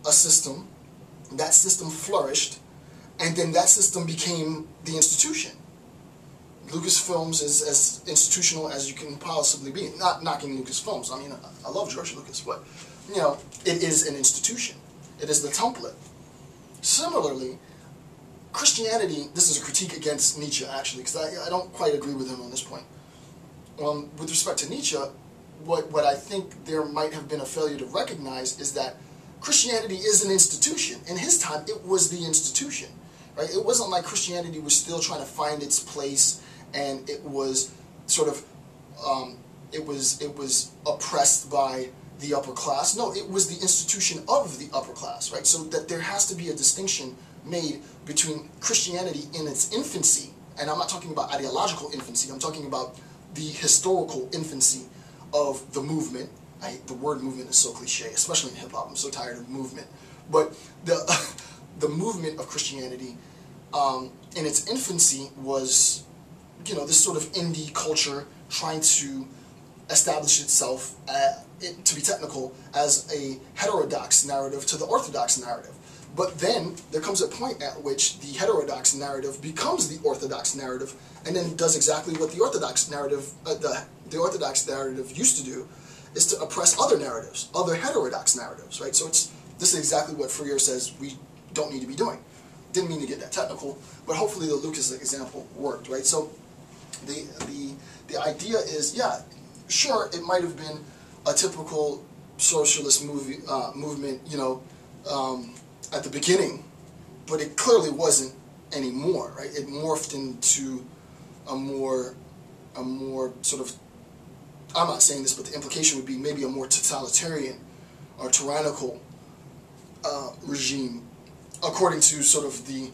a system, that system flourished, and then that system became the institution. Lucasfilms is as institutional as you can possibly be. Not knocking Lucasfilms. I mean, I love George Lucas, but, you know, it is an institution. It is the template. Similarly, Christianity, this is a critique against Nietzsche, actually, because I don't quite agree with him on this point. With respect to Nietzsche, what I think there might have been a failure to recognize is that Christianity is an institution. In his time, it was the institution, right? It wasn't like Christianity was still trying to find its place, and it was sort of, it was oppressed by the upper class. No, it was the institution of the upper class, right? So that there has to be a distinction made between Christianity in its infancy, and I'm not talking about ideological infancy, I'm talking about the historical infancy of the movement. The word movement is so cliche, especially in hip-hop. I'm so tired of movement. But the movement of Christianity in its infancy was, you know, this sort of indie culture trying to establish itself, to be technical, as a heterodox narrative to the Orthodox narrative. But then there comes a point at which the heterodox narrative becomes the Orthodox narrative, and then does exactly what the Orthodox narrative, the Orthodox narrative used to do, is to oppress other narratives, other heterodox narratives, right? So this is exactly what Freire says we don't need to be doing. Didn't mean to get that technical, but hopefully the Lucas example worked, right? So the idea is, yeah, sure, it might have been a typical socialist movement, you know, at the beginning, but it clearly wasn't anymore, right? It morphed into a more sort of, I'm not saying this, but the implication would be maybe a more totalitarian or tyrannical regime, according to sort of the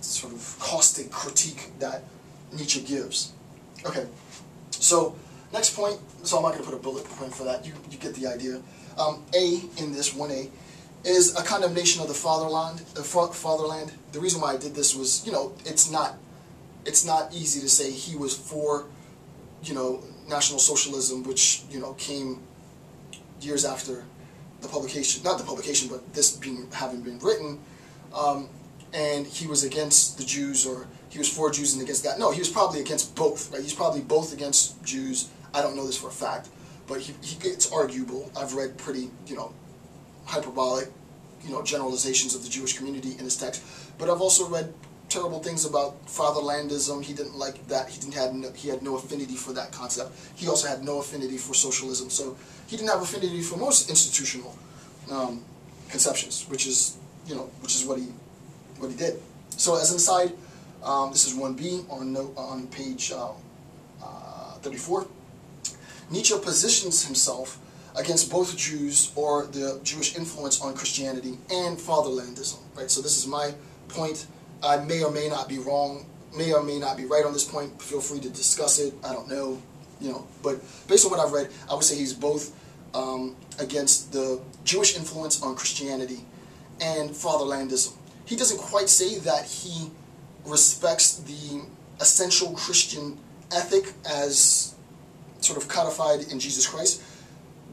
sort of caustic critique that Nietzsche gives. Okay, so next point, so I'm not going to put a bullet point for that, you get the idea. A in this, 1A, is a condemnation of the fatherland. The reason why I did this was, you know, it's not easy to say he was for, you know, National Socialism, which, you know, came years after the publication, not the publication, but this having been written, and he was against the Jews, or he was for Jews and against that. No, he was probably against both, right? He's probably both against Jews. I don't know this for a fact, but it's arguable. I've read pretty, you know, hyperbolic, you know, generalizations of the Jewish community in his text, but I've also read terrible things about fatherlandism. He didn't like that. He had no affinity for that concept. He also had no affinity for socialism, so he didn't have affinity for most institutional conceptions, which is, you know, what he did. So as an aside, this is 1B on page 34. Nietzsche positions himself against both Jews, or the Jewish influence on Christianity, and fatherlandism, right? So this is my point. I may or may not be wrong, may or may not be right on this point. Feel free to discuss it. I don't know, you know. But based on what I've read, I would say he's both against the Jewish influence on Christianity and fatherlandism. He doesn't quite say that he respects the essential Christian ethic as sort of codified in Jesus Christ,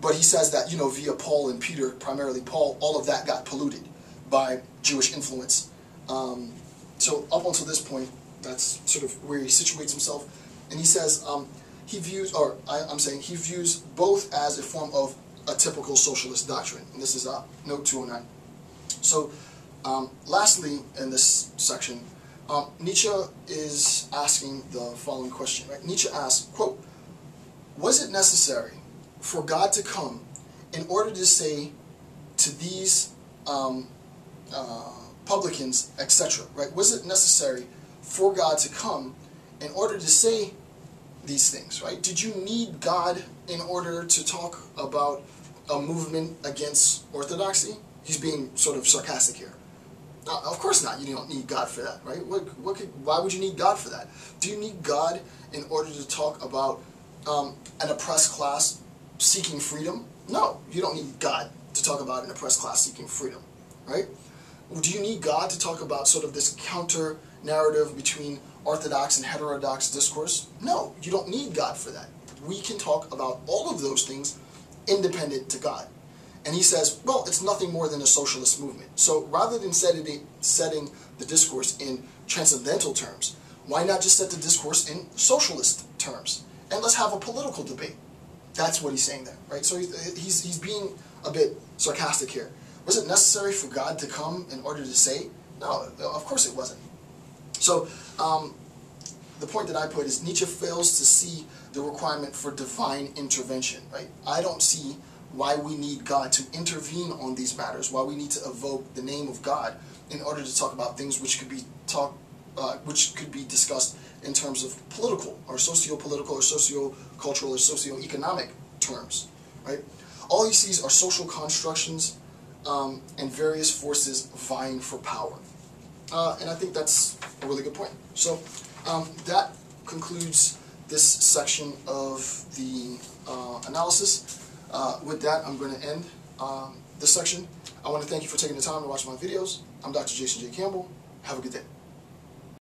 but he says that, you know, via Paul and Peter, primarily Paul, all of that got polluted by Jewish influence. So up until this point, that's sort of where he situates himself. And he says he views, or I'm saying he views both as a form of a typical socialist doctrine. And this is note 209. So lastly in this section, Nietzsche is asking the following question, right? Nietzsche asks, quote, "Was it necessary for God to come in order to say to these publicans, etc., right? Was it necessary for God to come in order to say these things, right? Did you need God in order to talk about a movement against orthodoxy?" He's being sort of sarcastic here. Of course not. You don't need God for that, right? Why would you need God for that? Do you need God in order to talk about an oppressed class seeking freedom? No, you don't need God to talk about an oppressed class seeking freedom, right? Do you need God to talk about sort of this counter narrative between orthodox and heterodox discourse? No, you don't need God for that. We can talk about all of those things independent to God. And he says, well, it's nothing more than a socialist movement. So rather than setting the discourse in transcendental terms, why not just set the discourse in socialist terms? And let's have a political debate. That's what he's saying there, right? So he's being a bit sarcastic here. Was it necessary for God to come in order to say? No, of course it wasn't. So the point that I put is Nietzsche fails to see the requirement for divine intervention, right? I don't see why we need God to intervene on these matters, why we need to evoke the name of God in order to talk about things which could be discussed in terms of political or socio-political or socio-cultural or socio-economic terms, right? All he sees are social constructions and various forces vying for power. And I think that's a really good point. So that concludes this section of the analysis. With that, I'm going to end this section. I want to thank you for taking the time to watch my videos. I'm Dr. Jason J. Campbell. Have a good day.